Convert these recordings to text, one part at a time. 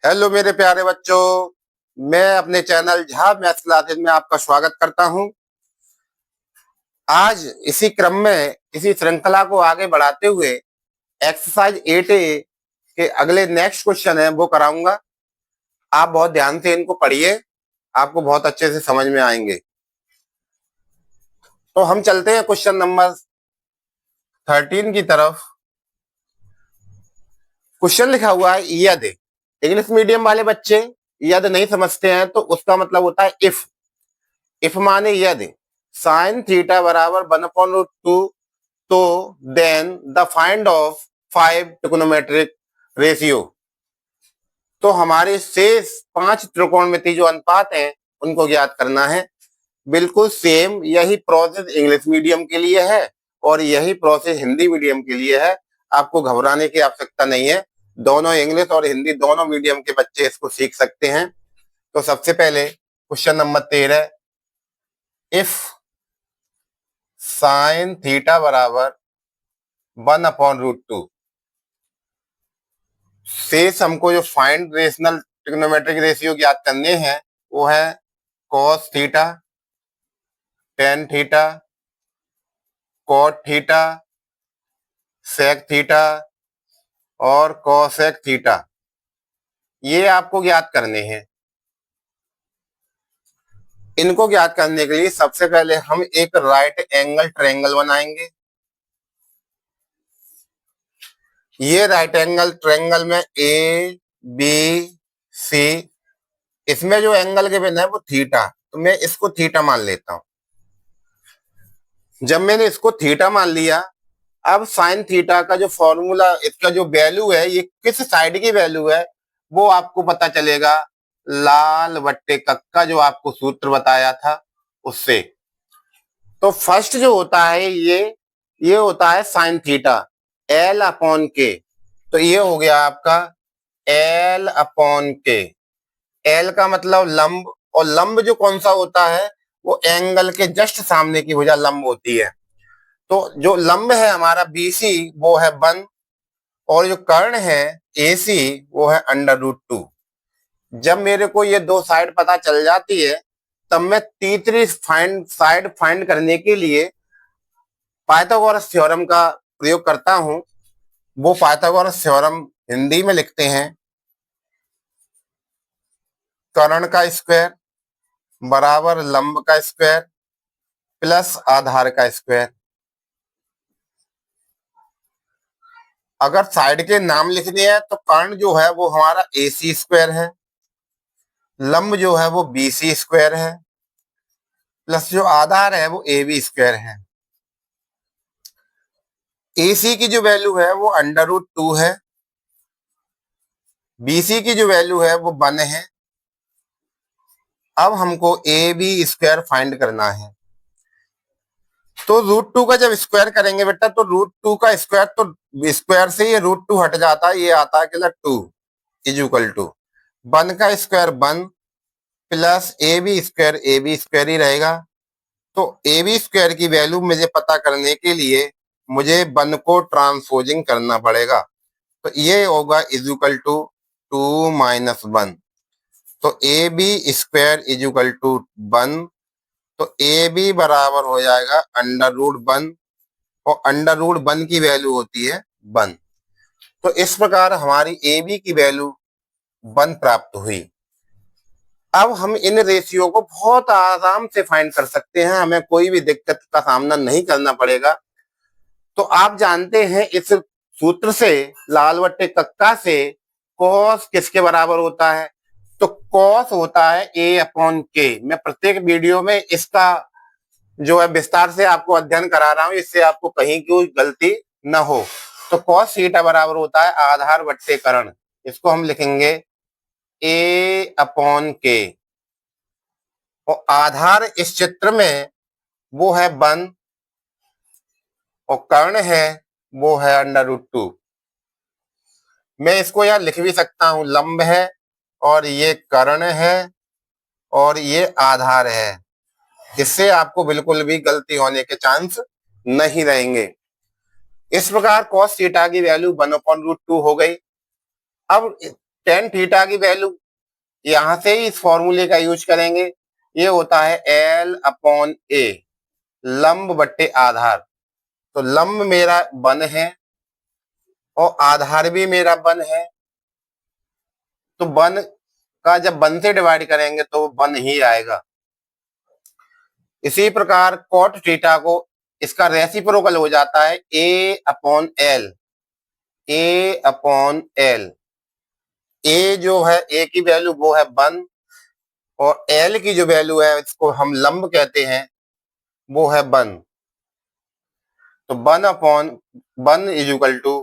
Hello मेरे प्यारे बच्चों। मैं अपने चैनल झा मैथ्स क्लासेस में आपका स्वागत करता हूं। आज इसी क्रम में इसी श्रृंखला को आगे बढ़ाते हुए एक्सरसाइज 8A के अगले नेक्स्ट क्वेश्चन है वो कराऊंगा। आप बहुत ध्यान से इनको पढ़िए, आपको बहुत अच्छे से समझ में आएंगे। तो हम चलते हैं क्वेश्चन नंबर 13 की तरफ। क्वेश्चन लिखा हुआ है यदि। इंग्लिश मीडियम वाले बच्चे यदि नहीं समझते हैं तो उसका मतलब होता है इफ माने यदि साइन थीटा बराबर 1/√2 तो then the find of 5 trigonometric ratio. तो हमारे शेष 5 त्रिकोणमिति जो अनुपात हैं उनको ज्ञात करना है। बिल्कुल सेम यही प्रोसेस इंग्लिश मीडियम के लिए है और यही प्रोसेस हिंदी मीडियम के लिए है। आपको घबराने की आवश्यकता नहीं है, दोनों इंग्लिश और हिंदी दोनों मीडियम के बच्चे इसको सीख सकते हैं। तो सबसे पहले question number 13, if sine theta बराबर 1/√2। शेष हमको जो फाइंड रेशनल ट्रिग्नोमेट्रिक रेशियो ज्ञात करने हैं वो है cos theta, tan theta, cot theta, sec theta और कॉसेक थीटा। ये आपको ज्ञात करने हैं। इनको ज्ञात करने के लिए सबसे पहले हम एक राइट एंगल ट्रायंगल बनाएंगे। ये राइट एंगल ट्रायंगल में ए बी सी, इसमें जो एंगल गिवन है वो थीटा, तो मैं इसको थीटा मान लेता हूं। जब मैंने इसको थीटा मान लिया, अब साइन थीटा का जो फॉर्मूला, इसका जो वैल्यू है, ये किस साइड की वैल्यू है वो आपको पता चलेगा लाल बट्टे कक्का जो आपको सूत्र बताया था उससे। तो फर्स्ट जो होता है ये होता है साइन थीटा एल अपॉन के। तो ये हो गया आपका एल अपॉन के। एल का मतलब लंब, और लंब जो कौन सा होता है वो एंगल के जस्ट सामने की भुजा लंब होती है। तो जो लंब है हमारा बीसी वो है 1 और जो कर्ण है एसी वो है √2। जब मेरे को ये दो साइड पता चल जाती है तब मैं तीसरी साइड फाइंड करने के लिए पाइथागोरस थ्योरम का प्रयोग करता हूं। वो पाइथागोरस थ्योरम हिंदी में लिखते हैं कर्ण का स्क्वायर बराबर लंब का स्क्वायर प्लस आधार का स्क्वायर। अगर साइड के नाम लिखने हैं तो कर्ण जो है वो हमारा AC स्क्वायर है, लंब जो है वो BC स्क्वायर है, प्लस जो आधार है वो AB स्क्वायर है। AC की जो वैल्यू है वो √2 है, BC की जो वैल्यू है वो 1 है। अब हमको AB स्क्वायर फाइंड करना है। तो √2 का जब स्क्वायर करेंगे बेटा तो √2 का स्क्वायर, तो स्क्वायर से ये √2 हट जाता है, ये आता है केवल 2 इज इक्वल टू 1 का स्क्वायर 1 प्लस AB स्क्वायर ही रहेगा। तो AB स्क्वायर की वैल्यू मुझे पता करने के लिए मुझे 1 को ट्रांसपोजिंग करना पड़ेगा। तो ये होगा इज इक्वल टू 2 - 1। तो AB square is equal to 1। तो AB बराबर हो जाएगा √1 और √1 की वैल्यू होती है 1। तो इस प्रकार हमारी AB की वैल्यू 1 प्राप्त हुई। अब हम इन रेशियो को बहुत आराम से फाइंड कर सकते हैं, हमें कोई भी दिक्कत का सामना नहीं करना पड़ेगा। तो आप जानते हैं इस सूत्र से, लाल बट्टे कक्का से, कॉस किसके बराबर होता है? तो कॉस होता है A/K। मैं प्रत्येक वीडियो में इसका जो है विस्तार से आपको अध्ययन करा रहा हूं, इससे आपको कहीं कोई गलती न हो। तो कॉस थीटा बराबर होता है आधार बट्टे कर्ण। इसको हम लिखेंगे A/K और आधार इस चित्र में वो है 1 और कर्ण है वो है √2। मैं इसको यहां लिख भी सकता हूं, लंब है और ये कर्ण है और ये आधार है। इससे आपको बिल्कुल भी गलती होने के चांस नहीं रहेंगे। इस प्रकार cos थीटा की वैल्यू 1/√2 हो गई। अब टेन थीटा की वैल्यू यहां से ही इस फॉर्मूले का यूज करेंगे, ये होता है L अपॉन A, लंब बट्टे आधार। तो लंब मेरा 1 है और आधार भी मेरा 1 है, तो 1 का जब 1 से डिवाइड करेंगे तो 1 ही आएगा। इसी प्रकार कॉट थीटा को इसका रेसिप्रोकल हो जाता है A upon L, A upon L. A जो है A की वैल्यू वो है 1 और L की जो वैल्यू है इसको हम लंब कहते हैं वो है 1। तो 1 upon 1 is equal to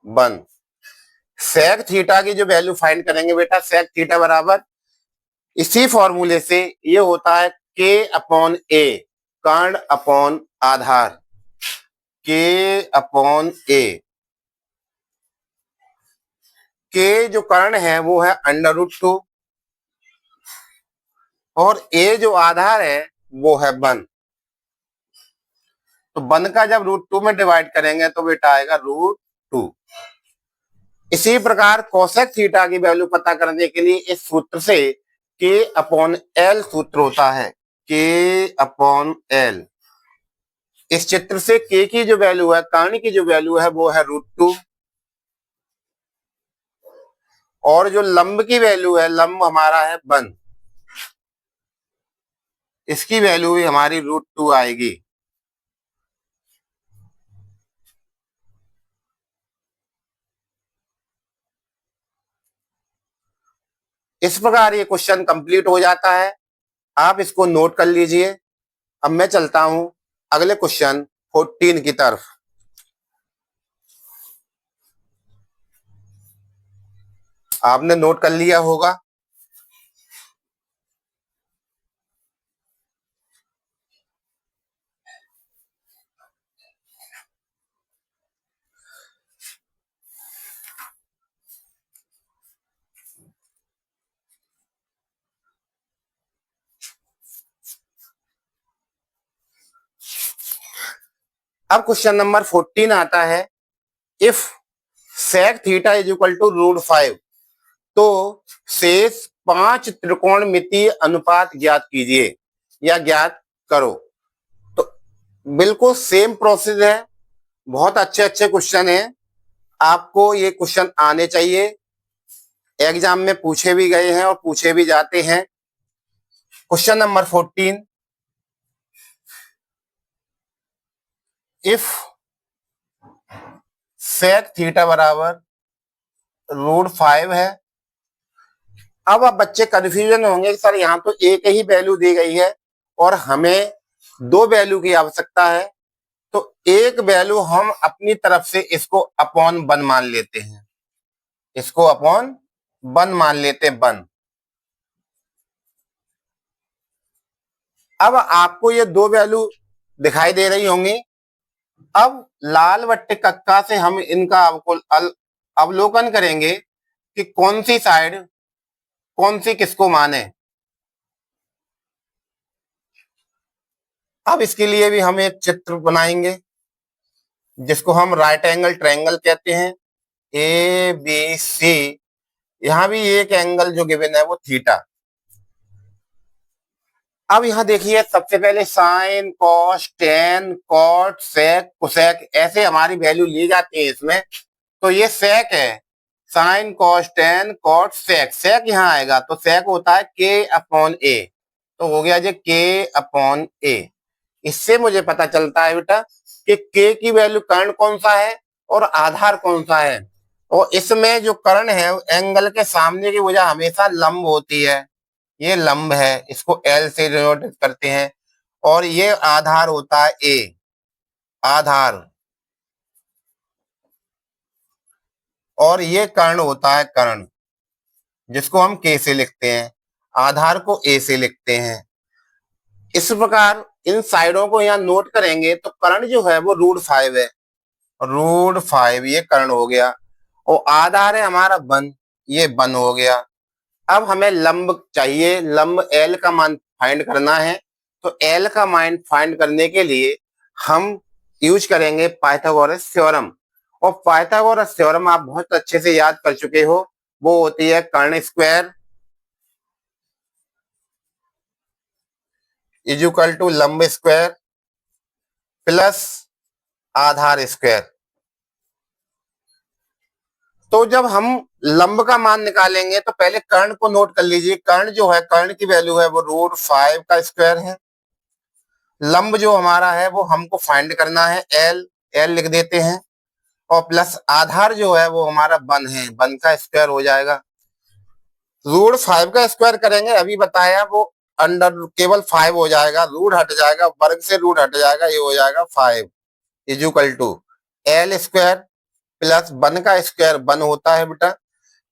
1। Sec theta की जो वैल्यू फाइंड करेंगे बेटा, सेक थीटा बराबर इसी फॉर्मूले से ये होता है K अपॉन A, कर्ण अपॉन आधार, K अपॉन A। K जो कर्ण है वो है √2 और A जो आधार है वो है 1। तो 1 का जब √2 में डिवाइड करेंगे तो बेटा आएगा √2। इसी प्रकार कोसेक थीटा की वैल्यू पता करने के लिए इस सूत्र से K अपॉन L सूत्र होता है, K अपॉन L। इस चित्र से K की जो वैल्यू है, कर्ण की जो वैल्यू है वो है √2 और जो लंब की वैल्यू है, लंब हमारा है 1, इसकी वैल्यू भी हमारी √2 आएगी। इस प्रकार ये क्वेश्चन कंप्लीट हो जाता है। आप इसको नोट कर लीजिए। अब मैं चलता हूं अगले क्वेश्चन 14 की तरफ। आपने नोट कर लिया होगा। अब क्वेश्चन नंबर 14 आता है, if sec theta is equal to √5 तो शेष 5 त्रिकोणमितीय अनुपात ज्ञात कीजिए या ज्ञात करो। तो बिल्कुल सेम प्रोसेस है, बहुत अच्छे अच्छे क्वेश्चन है। आपको ये क्वेश्चन आने चाहिए, एग्जाम में पूछे भी गए हैं और पूछे भी जाते हैं। Question number 14, if sec theta बराबर √5 है। अब आप बच्चे कंफ्यूजन होंगे कि सर यहाँ तो एक ही वैल्यू दी गई है और हमें 2 वैल्यू की आवश्यकता है। तो एक वैल्यू हम अपनी तरफ से इसको अपॉन 1 मान लेते हैं, इसको अपॉन 1 मान लेते हैं, 1। अब आपको ये 2 वैल्यू दिखाई दे रही होंगी। अब लाल बट्टे कक्का से हम इनका अवलोकन करेंगे कि कौन सी साइड कौन सी किसको माने। अब इसके लिए भी हम एक चित्र बनाएंगे जिसको हम राइट एंगल ट्रायंगल कहते हैं, ABC। यहां भी एक एंगल जो गिवन है वो थीटा। अब यहां देखिए, सबसे पहले साइन, कॉस, टेन, कॉट, सेक, कोसेक, ऐसे हमारी वैल्यू ली जाती है इसमें। तो ये सेक है, sign, cos, tan, cot, sec. सेक यहाँ आएगा तो सेक होता है K अपॉन A। तो हो गया जी K अपॉन A। इससे मुझे पता चलता है बेटा कि K की वैल्यू कर्ण कौन सा है और आधार कौन सा है। और इसमें जो कर्ण है एंगल के सामने की वजह हमेशा लंब होती है, ये लंब है, इसको L से डिनोट करते हैं। और ये आधार होता है A, आधार। और ये कर्ण होता है कर्ण, जिसको हम K से लिखते हैं, आधार को A से लिखते हैं। इस प्रकार इन साइडों को यहाँ नोट करेंगे तो कर्ण जो है वो √5 है, √5 ये कर्ण हो गया। और आधार है हमारा 1, ये 1 हो गया। अब हमें लंब चाहिए, लंब L का मान फाइंड करना है। तो L का मान फाइंड करने के लिए हम यूज करेंगे पाइथागोरस थ्योरम। और पाइथागोरस थ्योरम आप बहुत अच्छे से याद कर चुके हो, वो होती है कर्ण स्क्वायर इज इक्वल टू लंब स्क्वायर प्लस आधार स्क्वायर। तो जब हम लंब का मान निकालेंगे तो पहले कर्ण को नोट कर लीजिए। कर्ण जो है, कर्ण की वैल्यू है वो √5 का स्क्वायर है। लंब जो हमारा है वो हमको फाइंड करना है, एल, एल लिख देते हैं। और प्लस आधार जो है वो हमारा 1 है, 1 का स्क्वायर हो जाएगा। √5 का स्क्वायर करेंगे, अभी बताया, वो अंडर केवल 5 हो जाएगा, रूट हट जाएगा, वर्ग से रूट हट जाएगा, ये हो जाएगा 5 is equal to L square plus 1 का स्क्वायर 1 होता है बेटा।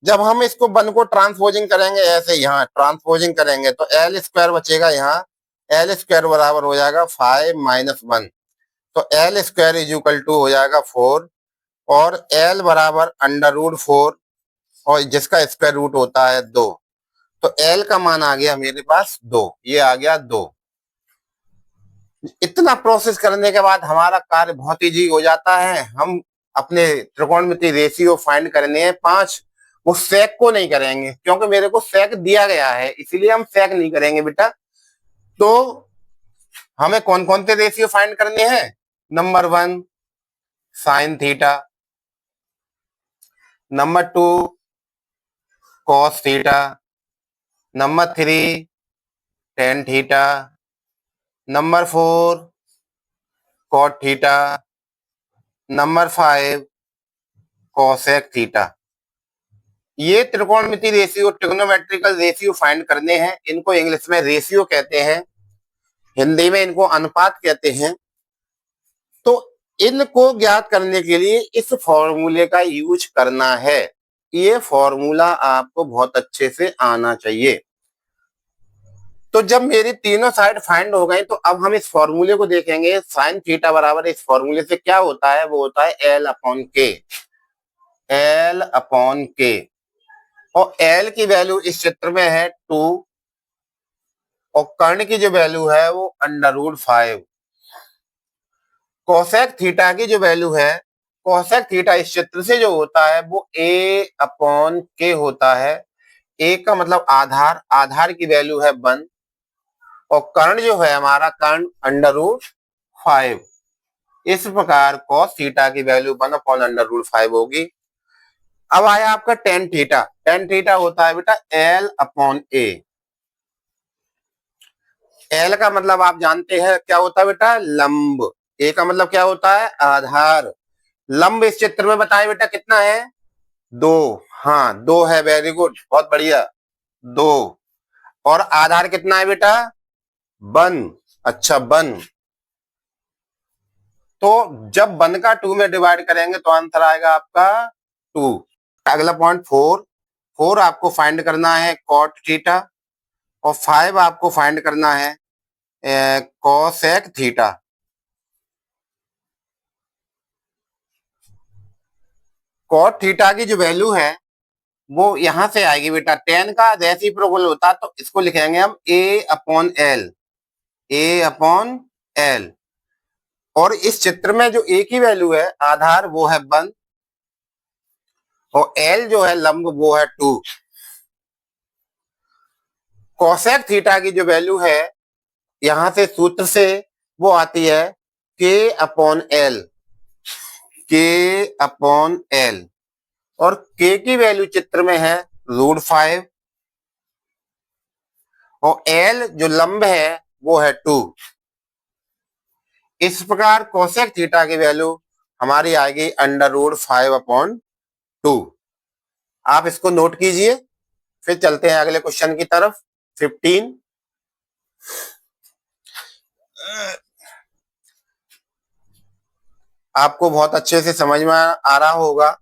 जब हम इसको 1 को ट्रांसपोजिंग करेंगे, ऐसे यहाँ ट्रांसपोजिंग करेंगे तो एल स्क्वायर बचेगा, यहाँ एल स्क्वायर बराबर हो जाएगा 5 - 1, तो L square is equal to हो जाएगा 4 और एल बराबर √4 और जिसका स्क्वायर रूट होता है 2। तो एल का मान आ गया मेरे पास 2, ये आ गया 2। इतना प्रोसेस करने के बाद हमारा कार्य बहुत इजी हो जाता है। हम अपने त्रिकोणमितीय रेशियो फाइंड करने हैं 5, वो सेक को नहीं करेंगे क्योंकि मेरे को सेक दिया गया है, इसीलिए हम सेक नहीं करेंगे बेटा। तो हमें कौन कौन से रेशियो फाइंड करने हैं? Number 1 sine theta, number 2 cos theta, number 3 tan theta, number 4 cot theta, number 5 cosec theta. ये त्रिकोणमितीय रेशियो, ट्रिग्नोमेट्रिकल रेशियो फाइंड करने हैं। इनको इंग्लिश में रेशियो कहते हैं, हिंदी में इनको अनुपात कहते हैं। तो इनको ज्ञात करने के लिए इस फॉर्मूले का यूज करना है। ये फॉर्मूला आपको बहुत अच्छे से आना चाहिए। तो जब मेरी तीनों साइड फाइंड हो गई तो अब हम इस फॉर्मूले को देखेंगे। साइन थीटा बराबर इस फॉर्मूले से क्या होता है? वो होता है L/K, L/K। और L की वैल्यू इस चित्र में है 2 और कर्ण की जो वैल्यू है वो √5। कोसेक थीटा की जो वैल्यू है, कोसेक थीटा इस चित्र से जो होता है वो A/K होता है। A का मतलब आधार, आधार की वैल्यू है 1 और कर्ण जो है हमारा, कर्ण √5। इस प्रकार cos थीटा की वैल्यू 1/√5 होगी। अब आया आपका टेन थीटा। टेन थीटा होता है बेटा L/A। एल का मतलब आप जानते हैं क्या होता है बेटा? लंब। ए का मतलब क्या होता है? आधार। लंब इस चित्र में बताए बेटा कितना है? 2। हाँ 2 है, वेरी गुड, बहुत बढ़िया, 2। और आधार कितना है बेटा? 1। अच्छा 1। तो जब 1 का 2 में डिवाइड करेंगे तो आंसर आएगा आपका 2। अगला पॉइंट 4। 4 आपको फाइंड करना है कॉट थीटा और 5 आपको फाइंड करना है कोसेक थीटा। कॉट थीटा की जो वैल्यू है वो यहां से आएगी बेटा, 10 का रेसिप्रोकल होता तो इसको लिखेंगे हम A/L, A/L। और इस चित्र में जो A की वैल्यू है आधार वो है 1 और L जो है लंब वो है 2। कोसेक थीटा की जो वैल्यू है यहां से सूत्र से वो आती है K/L, K/L। और K की वैल्यू चित्र में है √5 और L जो लंब है वो है 2। इस प्रकार कोसेक थीटा की वैल्यू हमारी आएगी √5/2। आप इसको नोट कीजिए, फिर चलते हैं अगले क्वेश्चन की तरफ। 15। आपको बहुत अच्छे से समझ में आ रहा होगा।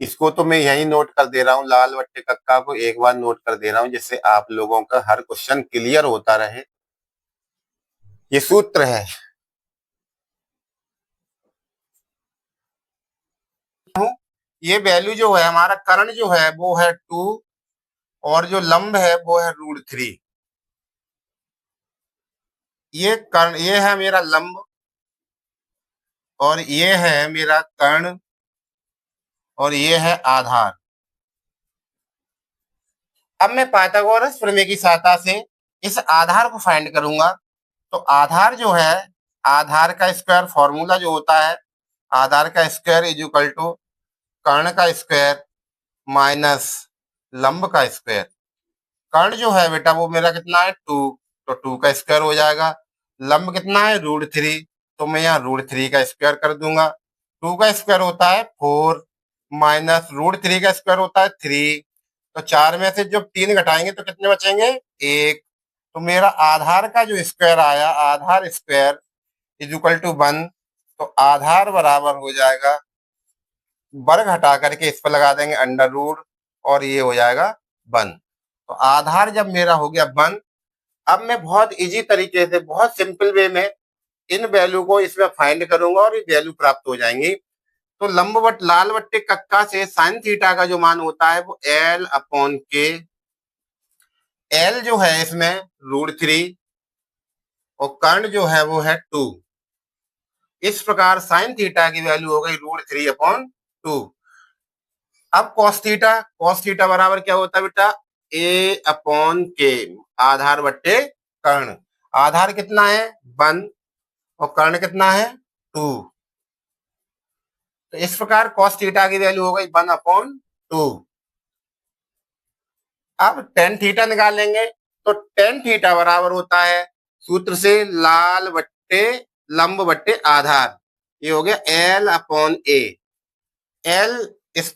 इसको तो मैं यही नोट कर दे रहा हूँ, लाल बट्टे कक्का को एक बार नोट कर दे रहा हूँ जिससे आप लोगों का हर क्वेश्चन क्लियर होता रहे। ये सूत्र है, ये वैल्यू जो है हमारा कर्ण जो है वो है 2 और जो लंब है वो है √3। ये कर्ण, ये है मेरा लंब और ये है मेरा कर्ण और ये है आधार। अब मैं पाइथागोरस प्रमेय की सहायता से इस आधार को फाइंड करूंगा। तो आधार जो है, आधार का स्क्वायर फॉर्मूला जो होता है, आधार का स्क्वायर इज इक्वल टू कर्ण का स्क्वायर माइनस लंब का स्क्वायर। कर्ण जो है बेटा वो मेरा कितना है 2, तो 2 का स्क्वायर हो जाएगा। लंब कितना है √3, तो मैं यहाँ √3 का स्क्वायर कर दूंगा। 2 का स्क्वायर होता है 4 माइनस √3 का स्क्वायर होता है 3। तो 4 में से जब 3 घटाएंगे तो कितने बचेंगे 1। तो मेरा आधार का जो स्क्वायर आया, आधार स्क्वायर इज इक्वल टू 1। तो आधार बराबर हो जाएगा, वर्ग हटा करके इस पर लगा देंगे अंडर रूट और ये हो जाएगा 1। तो आधार जब मेरा हो गया 1, अब मैं बहुत इजी तरीके से, बहुत सिंपल वे में इन वैल्यू को इसमें फाइंड करूंगा और ये वैल्यू प्राप्त हो जाएंगी। तो लंबवत लाल बट्टे कक्का से साइन थीटा का जो मान होता है वो L/K। L जो है इसमें √3 और कर्ण जो है वो है 2। इस प्रकार साइन थीटा की वैल्यू हो गई √3/2। अब कॉस थीटा बराबर क्या होता है बेटा A/K, आधार बट्टे कर्ण। आधार कितना है 1 और कर्ण कितना है 2। तो इस प्रकार कॉस थीटा की वैल्यू हो गई 1/2। अब टेन थीटा निकालेंगे। तो टेन थीटा बराबर होता है सूत्र से लाल बट्टे लंब बट्टे आधार। ये हो गया L/A। L इस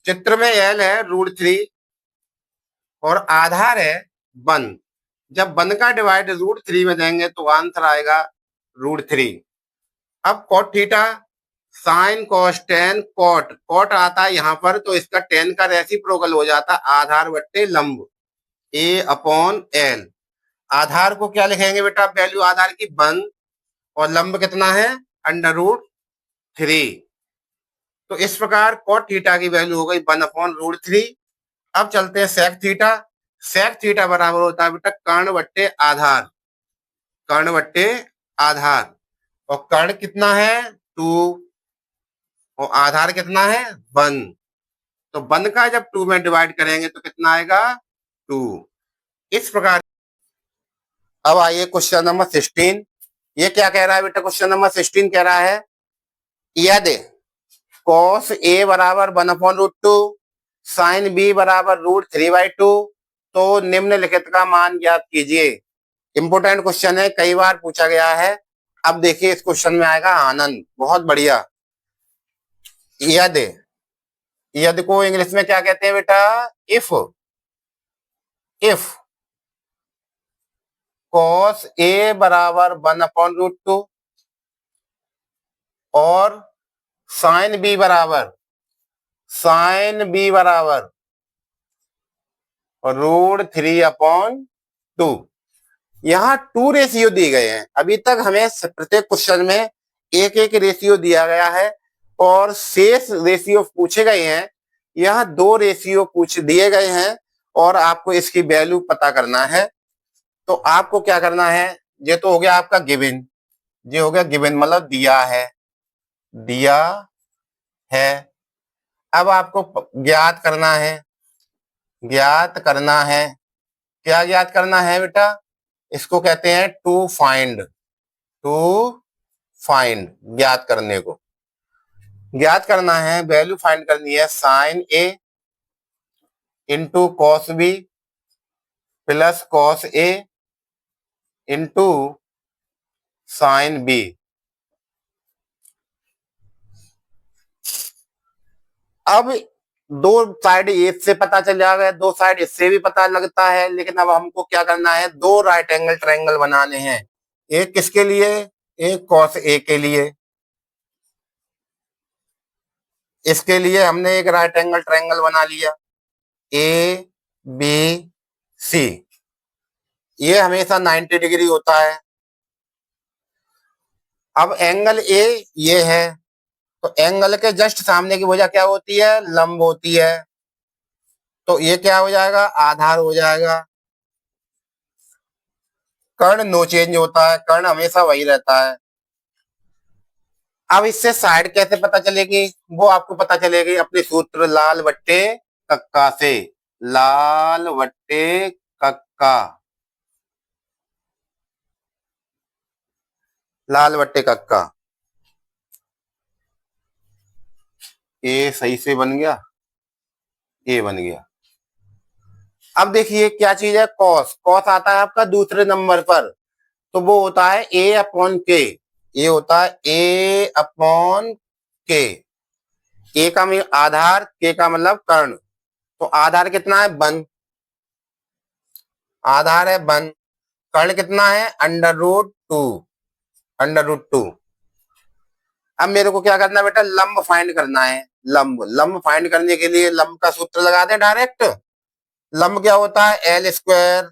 चित्र में L है √3 और आधार है 1। जब 1 का डिवाइड √3 में देंगे तो आंसर आएगा √3। अब cot theta, sine cos tan cot, cot आता है यहाँ पर तो इसका टेन का रेसिप्रोकल हो जाता है आधार बट्टे लंब A/L। आधार को क्या लिखेंगे बेटा, वैल्यू आधार की 1 और लंब कितना है √3। तो इस प्रकार कॉट थीटा की वैल्यू हो गई 1/√3। अब चलते हैं सेक थीटा। सेक थीटा बराबर होता है बेटा कर्ण बट्टे आधार, कर्ण बट्टे आधार। और कर्ण कितना है 2 और आधार कितना है 1। तो 1 का जब 2 में डिवाइड करेंगे तो कितना आएगा 2। इस प्रकार अब आइए क्वेश्चन नंबर 16। ये क्या कह रहा है बेटा, क्वेश्चन नंबर 16 कह रहा है यदि cos A बराबर 1/√2, साइन B बराबर √3/2 तो निम्नलिखित का मान ज्ञात कीजिए। इंपोर्टेंट क्वेश्चन है, कई बार पूछा गया है। अब देखिए इस क्वेश्चन में आएगा आनंद, बहुत बढ़िया। यदि, यदि को इंग्लिश में क्या कहते हैं बेटा, इफ। इफ cos A बराबर 1/√2 और साइन B बराबर, साइन B बराबर √3/2। यहाँ 2 रेशियो दिए गए हैं। अभी तक हमें प्रत्येक क्वेश्चन में एक एक रेशियो दिया गया है और शेष रेशियो पूछे गए हैं। यहाँ 2 रेशियो पूछ दिए गए हैं और आपको इसकी वैल्यू पता करना है। तो आपको क्या करना है, ये तो हो गया आपका गिवन, ये हो गया गिवन मतलब दिया है, दिया है। अब आपको ज्ञात करना है, ज्ञात करना है। क्या ज्ञात करना है बेटा, इसको कहते हैं टू फाइंड, टू फाइंड, ज्ञात करने को। ज्ञात करना है, वैल्यू फाइंड करनी है sine A into cos B plus cos A into sine B। अब दो साइड इससे पता चल जाएगा, दो साइड इससे भी पता लगता है, लेकिन अब हमको क्या करना है, 2 राइट एंगल ट्रायंगल बनाने हैं। एक किसके लिए, एक कॉस A के लिए। इसके लिए हमने एक राइट एंगल ट्रायंगल बना लिया ABC। ये हमेशा 90 डिग्री होता है। अब एंगल A ये है, तो एंगल के जस्ट सामने की भुजा क्या होती है, लंब होती है। तो ये क्या हो जाएगा, आधार हो जाएगा। कर्ण नो चेंज होता है, कर्ण हमेशा वही रहता है। अब इससे साइड कैसे पता चलेगी, वो आपको पता चलेगी अपने सूत्र लाल बट्टे कक्का से। लाल बट्टे कक्का, लाल बट्टे कक्का। ए सही से बन गया, ए बन गया। अब देखिए क्या चीज है, कॉस। कॉस आता है आपका दूसरे नंबर पर, तो वो होता है ए अपॉन के। ये होता है ए अपॉन के। ए का आधार, के का मतलब कर्ण। तो आधार कितना है, वन। आधार है वन। कर्ण कितना है, under root two. Under root two. अब मेरे को क्या करना है बेटा, लंब फाइंड करना है। लंब, लंब फाइंड करने के लिए लंब का सूत्र लगा दे डायरेक्ट। लंब क्या होता है, एल स्क्वायर।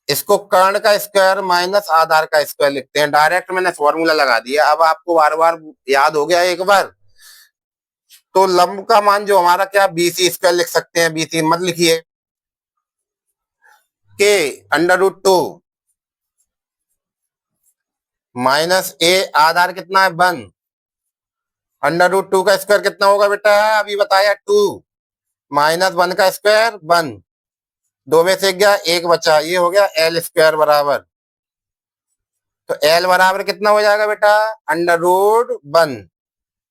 इसको कर्ण का स्क्वायर माइनस आधार का स्क्वायर लिखते हैं। डायरेक्ट मैंने फॉर्मूला लगा दिया, अब आपको बार बार याद हो गया एक बार। तो लंब का मान जो हमारा क्या, बीसी स्क्वायर लिख सकते हैं। बीसी मत लिखिए, के अंडर रूट टू माइनस ए, आधार कितना है वन। अंडर रूट टू का स्क्वायर कितना होगा बेटा, अभी बताया टू, माइनस वन का स्क्वायर वन। दो में से गया एक बचा, ये हो गया एल स्क्वायर बराबर। तो एल बराबर कितना हो जाएगा बेटा, under root one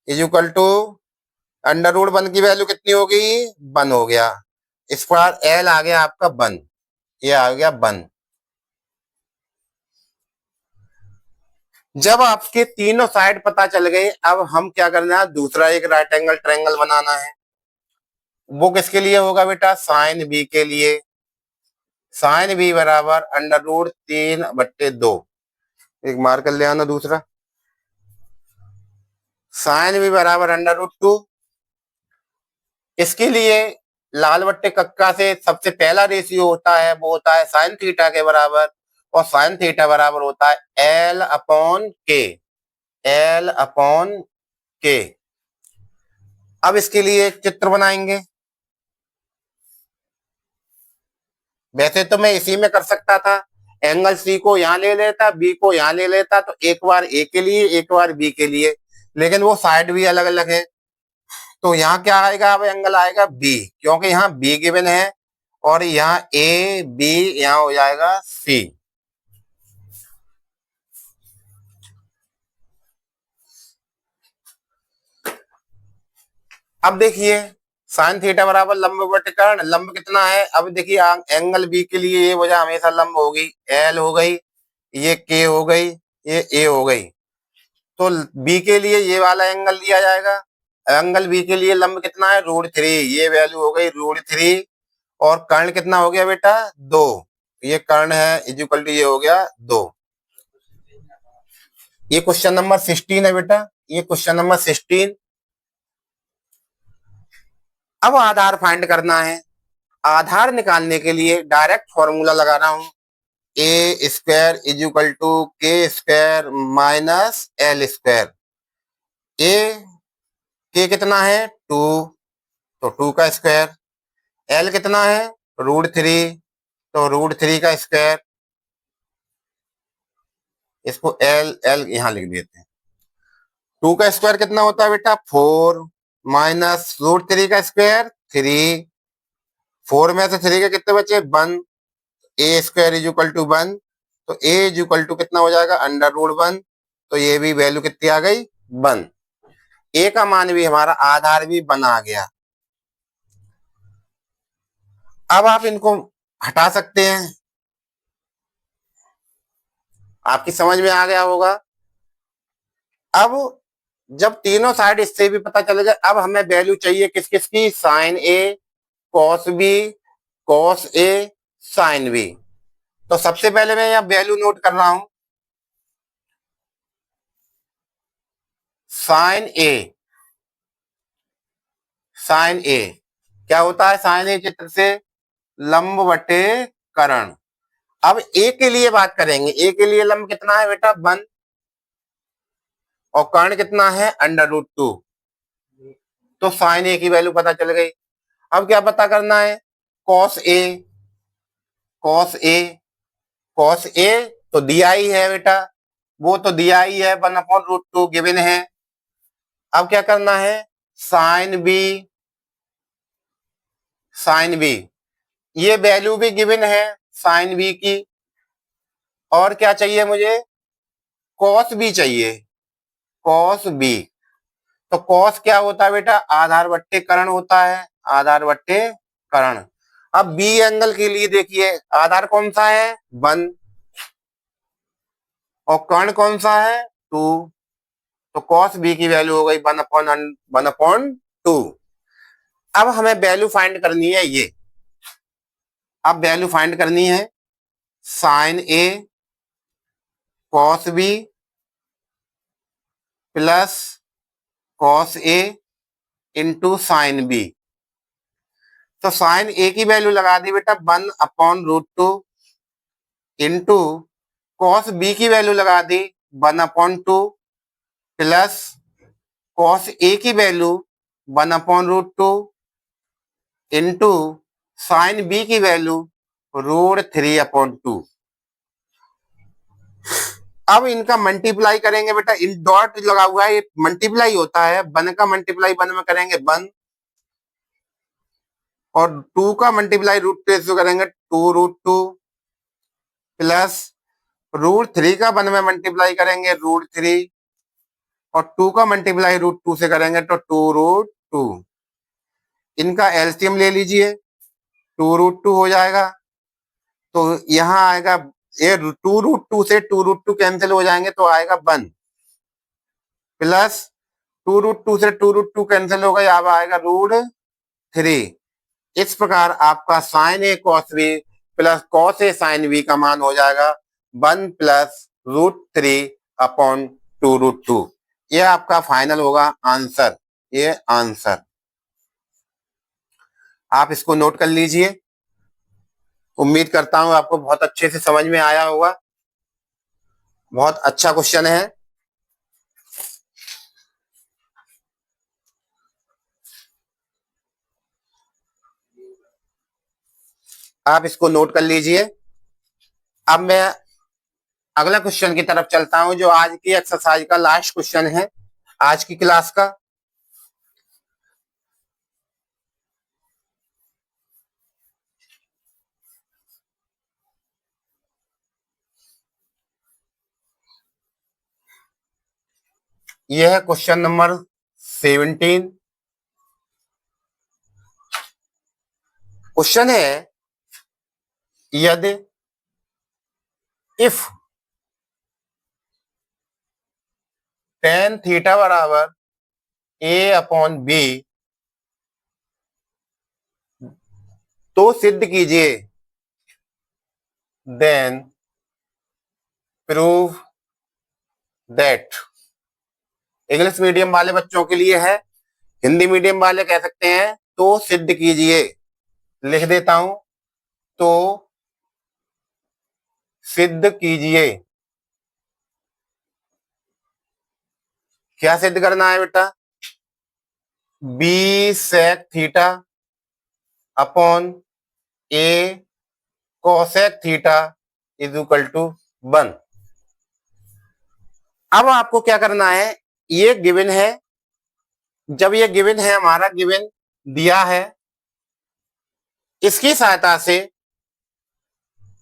is equal to, under root one की वैल्यू कितनी होगी, वन हो गया। इस पर एल आ गया आपका वन, ये आ गया वन। जब आपके तीनों साइड पता चल गए, अब हम क्या करना है, दूसरा एक राइट एंगल ट्रायंगल बनाना है। वो किसके लिए होगा बेटा, साइन बी के लिए। साइन बी बराबर अंडर रूट तीन बट्टे दो। एक मार कर ले आना दूसरा। साइन बी बराबर अंडर रूट टू। इसके लिए लाल बट्टे कक्का से सबसे पहला रेशियो होता है, वो होता है साइन थीटा के बराबर। और साइन थीटा बराबर होता है एल अपॉन के। एल अपॉन के। अब इसके लिए एक चित्र बनाएंगे। वैसे तो मैं इसी में कर सकता था, एंगल सी को यहां ले लेता, बी को यहां ले लेता, तो एक बार ए के लिए एक बार बी के लिए। लेकिन वो साइड भी अलग अलग है, तो यहाँ क्या आएगा, अब एंगल आएगा बी, क्योंकि यहाँ बी गिवन है। और यहाँ ए बी, यहाँ हो जाएगा सी। अब देखिए, साइन थीटा बराबर लंब बटे कर्ण। लंब कितना है, अब देखिए एंगल बी के लिए ये वजह हमेशा लंब होगी, एल हो गई, ये के हो गई, ये ए हो गई। तो बी के लिए ये वाला एंगल दिया जाएगा। एंगल बी के लिए लंब कितना है, रूट थ्री, ये वैल्यू हो गई रूट थ्री। और कर्ण कितना हो गया बेटा, दो। ये कर्ण है इक्वल टू, ये हो गया दो। ये क्वेश्चन नंबर 16 है बेटा, ये क्वेश्चन नंबर 16। अब आधार फाइंड करना है। आधार निकालने के लिए डायरेक्ट फॉर्मूला लगा रहा हूं, ए स्क्वायर इज इक्वल टू के स्क्वायर माइनस एल स्क्वायर। ए के कितना है, टू, तो टू का स्क्वायर। एल कितना है, रूट थ्री, तो रूट थ्री का स्क्वायर। इसको एल एल यहां लिख देते हैं। टू का स्क्वायर कितना होता है बेटा, फोर, माइनस रूट थ्री का स्क्वायर थ्री। फोर में से थ्री के कितने बचे, one. A square is equal to one, तो ए इज इक्वल टू कितना हो जाएगा, अंडर रूट वन। तो ये भी वैल्यू कितनी आ गई, वन। ए का मान भी हमारा, आधार भी वन आ गया। अब आप इनको हटा सकते हैं, आपकी समझ में आ गया होगा। अब जब तीनों साइड इससे भी पता चल गया, अब हमें वैल्यू चाहिए किस किस की, sign A, cos B, cos A, sine B. तो सबसे पहले मैं यहाँ वैल्यू नोट कर रहा हूं। साइन ए, साइन ए क्या होता है, साइन ए चित्र से लंब बटे कर्ण। अब ए के लिए बात करेंगे, ए के लिए लंब कितना है बेटा, वन। और कर्ण कितना है, अंडर रूट टू। तो साइन ए की वैल्यू पता चल गई। अब क्या पता करना है, cos A. Cos A cos A तो दिया ही है बेटा, वो तो दिया ही है 1/√2 गिवन है। अब क्या करना है, साइन बी, साइन बी ये वैल्यू भी गिवन है साइन बी की। और क्या चाहिए मुझे, कॉस बी चाहिए, कॉस बी। तो कॉस क्या होता है बेटा, आधार बट्टे करण होता है, आधार बट्टे करण। अब बी एंगल के लिए देखिए, आधार कौन सा है 1 और कर्ण कौन सा है 2, तो कॉस बी की वैल्यू हो गई 1/2। अब हमें वैल्यू फाइंड करनी है ये, अब वैल्यू फाइंड करनी है sign A cos B plus cos A into sine B. तो साइन ए की वैल्यू लगा दी बेटा 1/√2 इंटू कॉस बी की वैल्यू लगा दी 1/2 प्लस कॉस ए की वैल्यू 1/√2 इंटू साइन बी की वैल्यू √3/2। अब इनका मल्टीप्लाई करेंगे बेटा, इन डॉट लगा हुआ है ये मल्टीप्लाई होता है, 1 का मल्टीप्लाई 1 में करेंगे 1 और 2 का मल्टीप्लाई √2 से करेंगे 2√2 प्लस √3 का 1 में मल्टीप्लाई करेंगे √3 और 2 का मल्टीप्लाई √2 से करेंगे तो 2√2। इनका एलसीएम ले लीजिए, 2√2 हो जाएगा। तो यहाँ आएगा ये 2√2 से 2√2 कैंसिल हो जाएंगे तो आएगा 1 प्लस 2√2 से 2√2 कैंसिल हो गया, अब आएगा √3। इस प्रकार आपका sign A cos B plus cos A sine B का मान हो जाएगा 1 प्लस √3/2√2। ये आपका फाइनल होगा आंसर, ये आंसर आप इसको नोट कर लीजिए। उम्मीद करता हूं आपको बहुत अच्छे से समझ में आया होगा, बहुत अच्छा क्वेश्चन है। आप इसको नोट कर लीजिए। अब मैं अगला क्वेश्चन की तरफ चलता हूं जो आज की एक्सरसाइज का लास्ट क्वेश्चन है आज की क्लास का। यह है क्वेश्चन नंबर 17। क्वेश्चन है यदि इफ tan थीटा बराबर a/b तो सिद्ध कीजिए, then prove that. English medium वाले बच्चों के लिए है, हिंदी मीडियम वाले कह सकते हैं तो सिद्ध कीजिए। लिख देता हूं, तो सिद्ध कीजिए। क्या सिद्ध करना है बेटा, B sec theta upon A cosec theta is equal to 1। अब आपको क्या करना है, ये गिवन है, जब ये गिवन है हमारा गिवन दिया है, इसकी सहायता से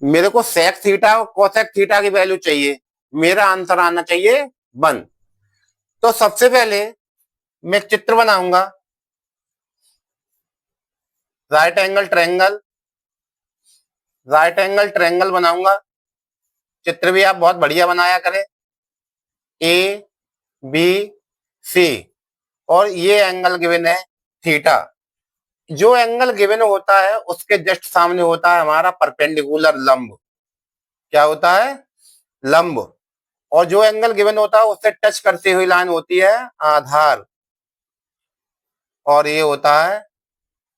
मेरे को सेक थीटा और कोसेक थीटा की वैल्यू चाहिए, मेरा आंसर आना चाहिए 1। तो सबसे पहले मैं एक चित्र बनाऊंगा, right angle triangle, right angle triangle बनाऊंगा। चित्र भी आप बहुत बढ़िया बनाया करें, ए बी सी, और ये एंगल गिवन है थीटा। जो एंगल गिवन होता है उसके जस्ट सामने होता है हमारा परपेंडिकुलर लंब। क्या होता है, लंब। और जो एंगल गिवन होता है उससे टच करती हुई लाइन होती है आधार, और ये होता है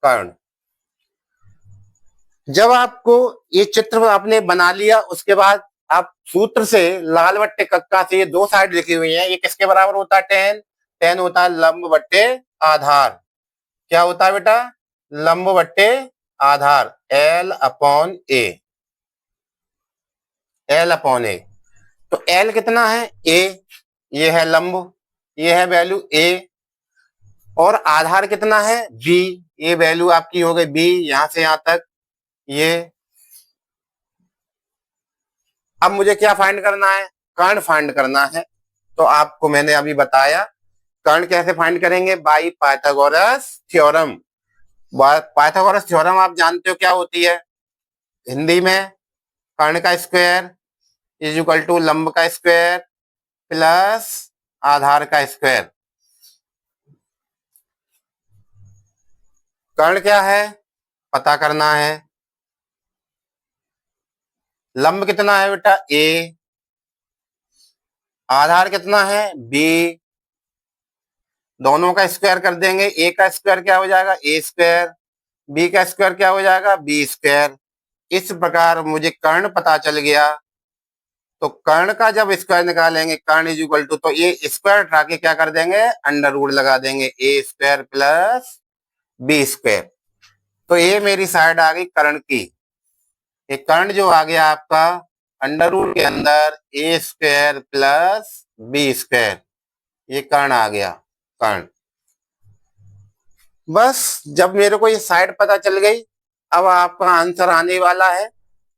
कर्ण। जब आपको ये चित्र आपने बना लिया, उसके बाद आप सूत्र से लाल बट्टे कक्का से ये दो साइड लिखी हुई है, ये किसके बराबर होता है, टेन। टेन होता है लंब बट्टे आधार। क्या होता है बेटा, लंब बट्टे आधार, L/A। एल अपॉन ए। तो एल कितना है, ए, ये है लंब, ये है वैल्यू ए, और आधार कितना है, बी, ये वैल्यू आपकी हो गई बी, यहां से यहां तक ये। अब मुझे क्या फाइंड करना है, कर्ण फाइंड करना है। तो आपको मैंने अभी बताया कर्ण कैसे फाइंड करेंगे, by Pythagoras theorem. Pythagoras theorem आप जानते हो क्या होती है हिंदी में, कर्ण का स्क्वायर इज इक्वल टू लंब का स्क्वायर प्लस आधार का स्क्वायर। कर्ण क्या है पता करना है, लंब कितना है बेटा ए, आधार कितना है बी, दोनों का स्क्वायर कर देंगे, ए का स्क्वायर क्या हो जाएगा ए स्क्वायर, बी का स्क्वायर क्या हो जाएगा बी स्क्वायर। इस प्रकार मुझे कर्ण पता चल गया। तो कर्ण का जब स्क्वायर निकालेंगे, कर्ण इज इक्वल टू, तो ये स्क्वायर उठा के क्या कर देंगे अंडर रूट लगा देंगे, ए स्क्वायर प्लस बी स्क्वायर। तो ये मेरी साइड आ गई कर्ण की। ये कर्ण जो आ गया आपका अंडर रूट के अंदर ए स्क्वायर प्लस बी स्क्वायर, ये कर्ण आ गया कर्ण। बस जब मेरे को ये साइड पता चल गई, अब आपका आंसर आने वाला है।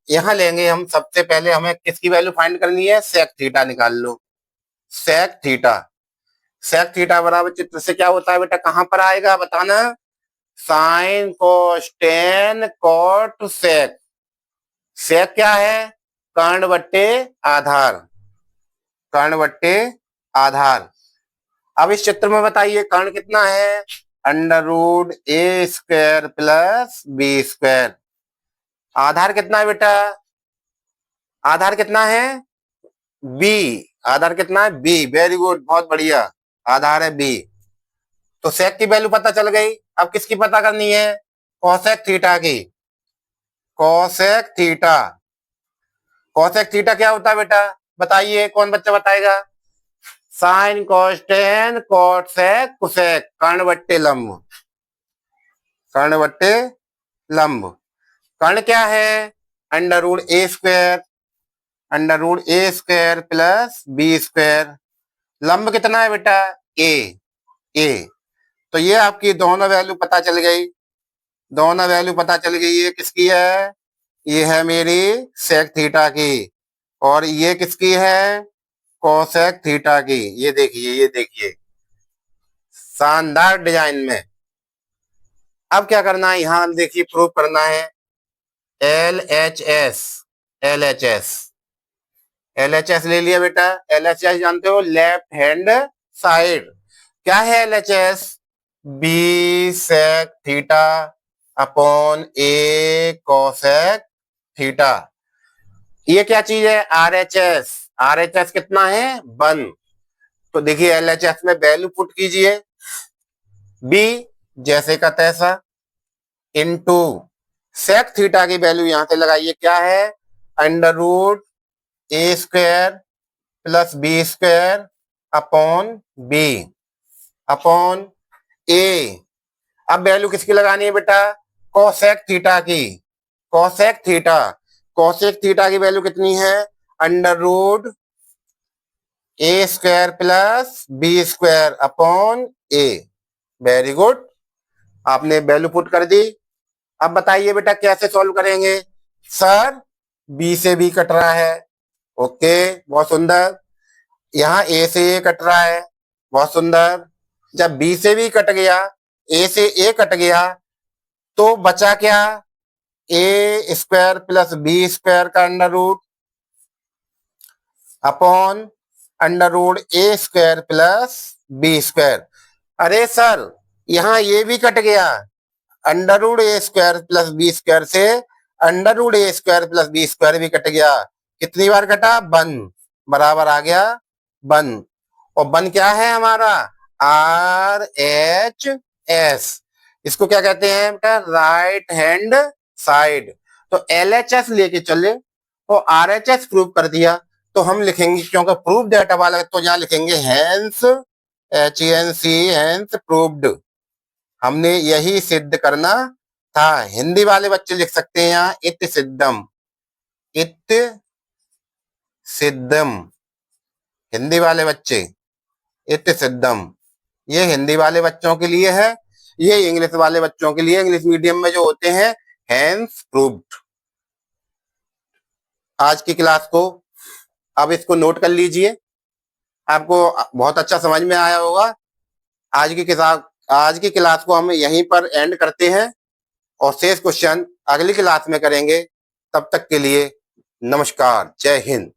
यहां लेंगे हम, सबसे पहले हमें किसकी वैल्यू फाइंड करनी है, सेक थीटा निकाल लो। सेक थीटा, सेक थीटा बराबर चित्र से क्या होता है बेटा, कहां पर आएगा बताना, sine cos tan cot sec. Sec क्या है, कर्ण बट्टे आधार, कर्ण बट्टे आधार। अब इस चित्र में बताइए कर्ण कितना है, under root a square plus b square. आधार कितना है बेटा, आधार कितना है बी, आधार कितना है बी, वेरी गुड बहुत बढ़िया, आधार है बी। तो सेक की वैल्यू पता चल गई। अब किसकी पता करनी है, कोसेक थीटा की। कोसेक थीटा, कोसेक थीटा क्या होता है बेटा बताइए, कौन बच्चा बताएगा, साइन कोस्टेन कोट सेक कुसेक, कर्ण बट्टे लंब, कर्ण बट्टे लंब। कर्ण क्या है under root a square, under root a square plus b square. लंब कितना है बेटा ए, ए। तो ये आपकी दोनों वैल्यू पता चल गई, दोनों वैल्यू पता चल गई। ये किसकी है, ये है मेरी सेक थीटा की, और ये किसकी है कोसेक थीटा की। ये देखिए, ये देखिए शानदार डिजाइन में। अब क्या करना है, यहां देखिए प्रूव करना है L H S, L H S, L H S ले लिया बेटा। एल एच एस जानते हो, लेफ्ट हैंड साइड। क्या है L H S, b sec theta upon ए कोसेक थीटा। ये क्या चीज है R H S, R H S कितना है 1। तो देखिए एल एच एस में वैल्यू पुट कीजिए, बी जैसे का तैसा इनटू सेक थीटा की वैल्यू यहां से लगाइए, क्या है under root a square plus b square upon b upon a. अब वैल्यू किसकी लगानी है बेटा, कोसेक थीटा की, कोसेक थीटा, कोसेक थीटा की वैल्यू कितनी है under root a square plus b square upon a. Very good, आपने वैल्यू पुट कर दी। अब बताइए बेटा कैसे सॉल्व करेंगे, सर बी से बी कट रहा है, ओके बहुत सुंदर। यहाँ ए से ए कट रहा है, बहुत सुंदर। जब बी से बी कट गया, ए से ए कट गया, तो बचा क्या, a square plus b square का under root upon under root a square plus b square. अरे सर यहाँ ये भी कट गया, under root a square plus b square से under root a square plus b square भी cut गया। कितनी बार कटा, 1 बराबर आ गया 1। और 1 क्या है हमारा आर एच एस, इसको क्या कहते हैं बेटा राइट हैंड साइड। तो एल एच एस लेके चले और आर एच एस प्रूव कर दिया। तो हम लिखेंगे, क्योंकि प्रूव डेटा वाला तो यहाँ लिखेंगे hence, H N C hence proved. हमने यही सिद्ध करना था। हिंदी वाले बच्चे लिख सकते हैं यहाँ इत सिद्धम, इत सिद्धम, हिंदी वाले बच्चे, इति सिद्धम, ये हिंदी वाले बच्चों के लिए है, ये इंग्लिश वाले बच्चों के लिए, इंग्लिश मीडियम में जो होते हैं हैंस प्रूव्ड। आज की क्लास को अब इसको नोट कर लीजिए, आपको बहुत अच्छा समझ में आया होगा। आज की क्लास को हम यहीं पर एंड करते हैं और शेष क्वेश्चन अगली क्लास में करेंगे। तब तक के लिए नमस्कार, जय हिंद।